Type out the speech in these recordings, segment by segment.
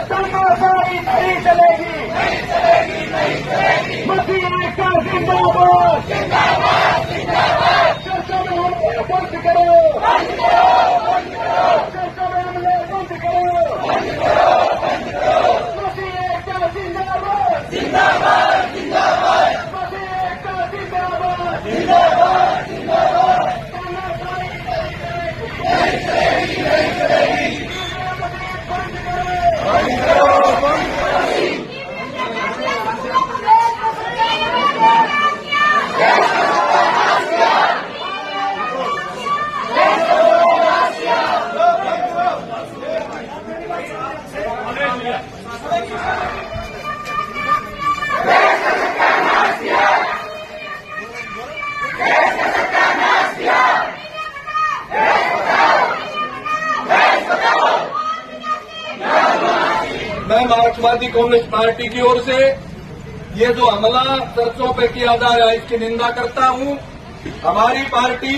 तानाशाही नहीं चलेगी, मसीह का जिंदाबाद, चर्चा में हमले बंद करो, चर्चा में हमले बंद करो, मसीह का जिंदाबाद, मसीह का जिंदाबाद, मैं मार्क्सवादी कम्युनिस्ट पार्टी की ओर से ये जो हमला चर्चों पे किया जा रहा है इसकी निंदा करता हूं। हमारी पार्टी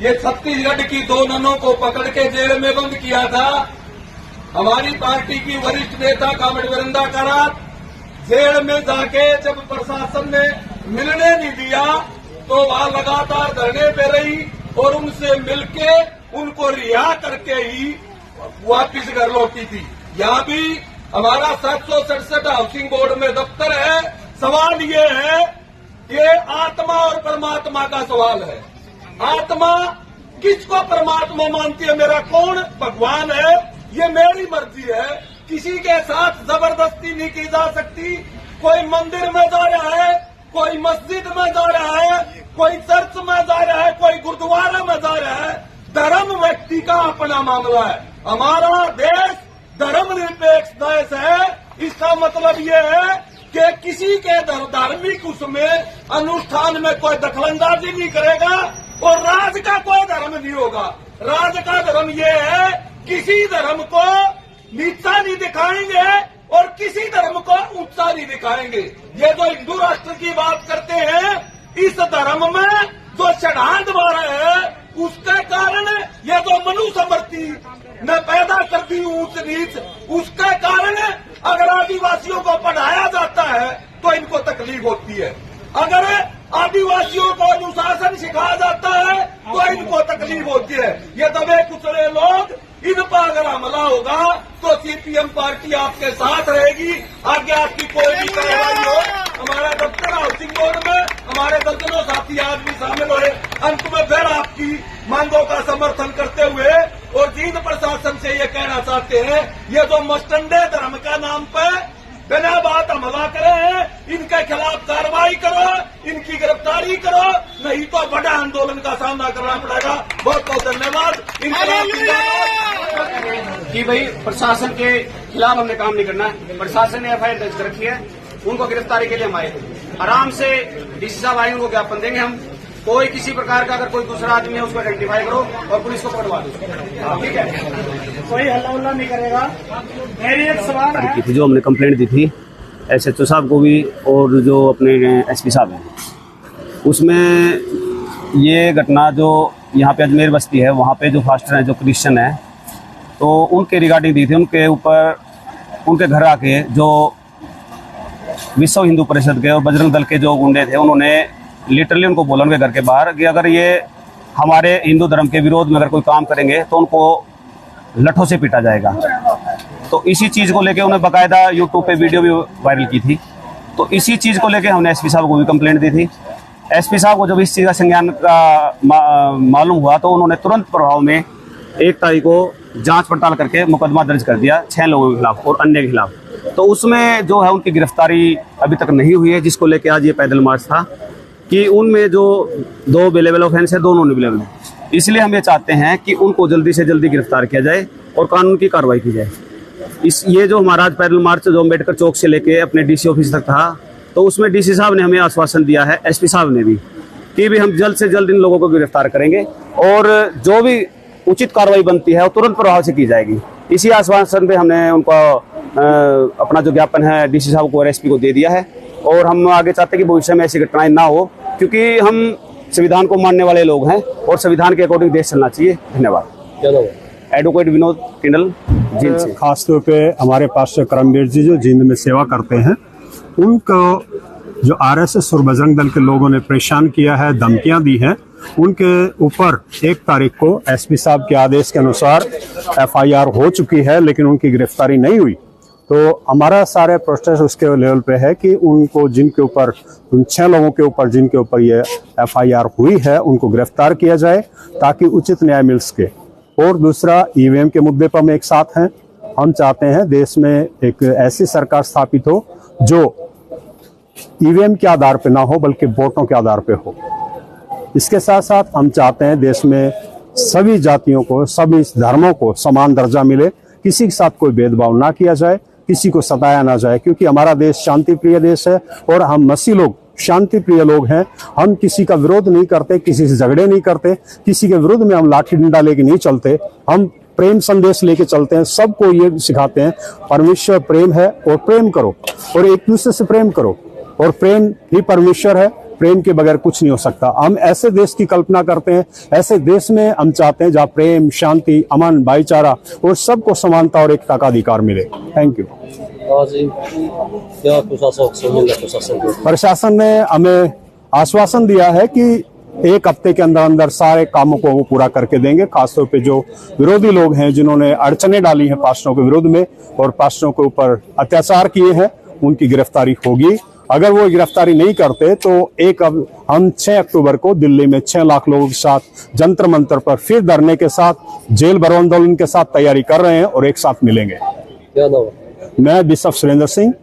ये छत्तीसगढ़ की 2 ननों को पकड़ के जेल में बंद किया था। हमारी पार्टी की वरिष्ठ नेता कामड़ वृंदा करात जेल में जाके जब प्रशासन ने मिलने नहीं दिया तो वहां लगातार धरने पे रही और उनसे मिलके उनको रिहा करके ही वापिस घर लौटी थी। यहाँ भी हमारा 767 हाउसिंग बोर्ड में दफ्तर है। सवाल ये है, ये आत्मा और परमात्मा का सवाल है। आत्मा किसको परमात्मा मानती है? मेरा कौन भगवान है? ये मेरी मर्जी है, किसी के साथ जबरदस्ती नहीं की जा सकती। कोई मंदिर में जा रहा है, कोई मस्जिद में जा रहा है, कोई चर्च में जा रहा है, कोई गुरुद्वारा में जा रहा है। धर्म व्यक्ति का अपना मामला है। हमारा देश धर्मनिरपेक्ष देश है। इसका मतलब ये है कि किसी के धार्मिक उसमें अनुष्ठान में कोई दखलंदाजी नहीं करेगा और राज का कोई धर्म नहीं होगा। राज का धर्म ये है, किसी धर्म को नीचा नहीं दिखाएंगे और किसी धर्म को ऊंचा नहीं दिखाएंगे। ये जो हिंदू राष्ट्र की बात करते हैं, इस धर्म में जो षड्यंत्र मारा है उसके कारण ये जो मनुस्मृति ने पैदा कर दी ऊंच नीच, उसके कारण अगर आदिवासियों को पढ़ाया जाता है तो इनको तकलीफ होती है। अगर आदिवासियों को अनुशासन सिखाया जाता है तो इनको तकलीफ होती है। ये दबे कुचले लोग, इन पर अगर हमला होगा तो सीपीएम पार्टी आपके साथ रहेगी। आगे आपकी कोई भी कार्रवाई हो, हमारा दफ्तर हाउसिंग बोर्ड में हमारे दर्जनों साथी आज भी शामिल हुए। अंत में फिर आपकी मांगों का समर्थन करते हुए और जींद प्रशासन से ये कहना चाहते हैं, ये जो मस्टंडे धर्म का नाम पे बिना बात हमला करे हैं, इनके खिलाफ कार्रवाई करो, इनकी गिरफ्तारी करो, नहीं तो बड़ा आंदोलन का सामना करना पड़ेगा। बहुत बहुत धन्यवाद। कि भाई प्रशासन के खिलाफ हमने काम नहीं करना है। प्रशासन ने एफआईआर दर्ज कर रखी है, उनको गिरफ्तारी के लिए हम आए थे। आराम से डीसी साहब आएंगे, उनको ज्ञापन देंगे हम। कोई किसी प्रकार का अगर कोई दूसरा आदमी है उसको आइडेंटिफाई करो और पुलिस को पकड़वा दो, ठीक है? कोई हल्ला उल्ला नहीं करेगा। मेरी एक सवाल है, जो हमने कंप्लेंट दी थी एसएचओ साहब को भी और जो अपने एसपी साहब हैं, उसमें ये घटना जो यहाँ पे अजमेर बस्ती है वहाँ पे जो फास्टर हैं जो क्रिश्चियन हैं, तो उनके रिगार्डिंग दी थी। उनके ऊपर उनके घर आके जो विश्व हिंदू परिषद के और बजरंग दल के जो गुंडे थे, उन्होंने लिटरली उनको बोला उनके घर के बाहर कि अगर ये हमारे हिंदू धर्म के विरोध में अगर कोई काम करेंगे तो उनको लठों से पीटा जाएगा। तो इसी चीज़ को लेके उन्हें बाकायदा यूट्यूब पे वीडियो भी वायरल की थी। तो इसी चीज़ को लेके हमने एसपी साहब को भी कंप्लेंट दी थी। एसपी साहब को जब इस चीज़ का संज्ञान का मालूम हुआ तो उन्होंने तुरंत प्रभाव में 1 तारीख को जांच पड़ताल करके मुकदमा दर्ज कर दिया 6 लोगों के खिलाफ और अन्य के खिलाफ। तो उसमें जो है उनकी गिरफ्तारी अभी तक नहीं हुई है, जिसको लेके आज ये पैदल मार्च था कि उनमें जो 2 बेलेबल ऑफेंस है, दोनों बेलेबल है। इसलिए हम ये चाहते हैं कि उनको जल्दी से जल्दी गिरफ्तार किया जाए और कानून की कार्रवाई की जाए। ये जो हमारा आज पैदल मार्च जो अम्बेडकर चौक से लेके अपने डीसी ऑफिस तक था, तो उसमें डीसी साहब ने हमें आश्वासन दिया है, एसपी साहब ने भी, कि भी हम जल्द से जल्द इन लोगों को गिरफ्तार करेंगे और जो भी उचित कार्रवाई बनती है वो तुरंत प्रभाव से की जाएगी। इसी आश्वासन पे हमने उनको अपना जो ज्ञापन है डीसी साहब को और एसपी को दे दिया है और हम आगे चाहते हैं कि भविष्य में ऐसी घटनाएं ना हो, क्योंकि हम संविधान को मानने वाले लोग हैं और संविधान के अकॉर्डिंग देश चलना चाहिए। धन्यवाद। Advocate Vinod Kindle. जिन से। खास तौर पे हमारे पास करमवीर जी जो जींद में सेवा करते हैं, उनको जो आरएसएस और बजरंग दल के लोगों ने परेशान किया है, धमकियां दी हैं, उनके ऊपर 1 तारीख को एसपी साहब के आदेश के अनुसार एफआईआर हो चुकी है, लेकिन उनकी गिरफ्तारी नहीं हुई। तो हमारा सारे प्रोसेस उसके लेवल पे है कि उनको जिनके ऊपर, उन 6 लोगों के ऊपर जिनके ऊपर ये एफआईआर हुई है, उनको गिरफ्तार किया जाए ताकि उचित न्याय मिल सके। और दूसरा, ईवीएम के मुद्दे पर हम एक साथ हैं। हम चाहते हैं देश में एक ऐसी सरकार स्थापित हो जो ईवीएम के आधार पे ना हो बल्कि वोटों के आधार पे हो। इसके साथ साथ हम चाहते हैं देश में सभी जातियों को, सभी धर्मों को समान दर्जा मिले, किसी के साथ कोई भेदभाव ना किया जाए, किसी को सताया ना जाए, क्योंकि हमारा देश शांति प्रिय देश है और हम मसीह लोग शांति प्रिय लोग हैं। हम किसी का विरोध नहीं करते, किसी से झगड़े नहीं करते, किसी के विरुद्ध में हम लाठी डंडा लेके नहीं चलते, हम प्रेम संदेश लेके चलते हैं। सबको ये सिखाते हैं परमेश्वर प्रेम है और प्रेम करो और एक दूसरे से प्रेम करो, और प्रेम ही परमेश्वर है। प्रेम के बगैर कुछ नहीं हो सकता। हम ऐसे देश की कल्पना करते हैं, ऐसे देश में हम चाहते हैं जहाँ प्रेम, शांति, अमन, भाईचारा और सबको समानता और एकता का अधिकार मिले। Thank you. क्या प्रशासन ने हमें आश्वासन दिया है कि 1 हफ्ते के अंदर अंदर सारे कामों को वो पूरा करके देंगे। खासतौर पे जो विरोधी लोग हैं, जिन्होंने अड़चने डाली हैं पास्टरों के विरुद्ध में और पास्टरों के ऊपर अत्याचार किए हैं, उनकी गिरफ्तारी होगी। अगर वो गिरफ्तारी नहीं करते तो हम 6 अक्टूबर को दिल्ली में 6 लाख लोगों के साथ जंतर मंतर पर फिर धरने के साथ जेल भरो आंदोलन के साथ तैयारी कर रहे हैं और एक साथ मिलेंगे। क्या नाम? मैं बिशप सुरेंद्र सिंह,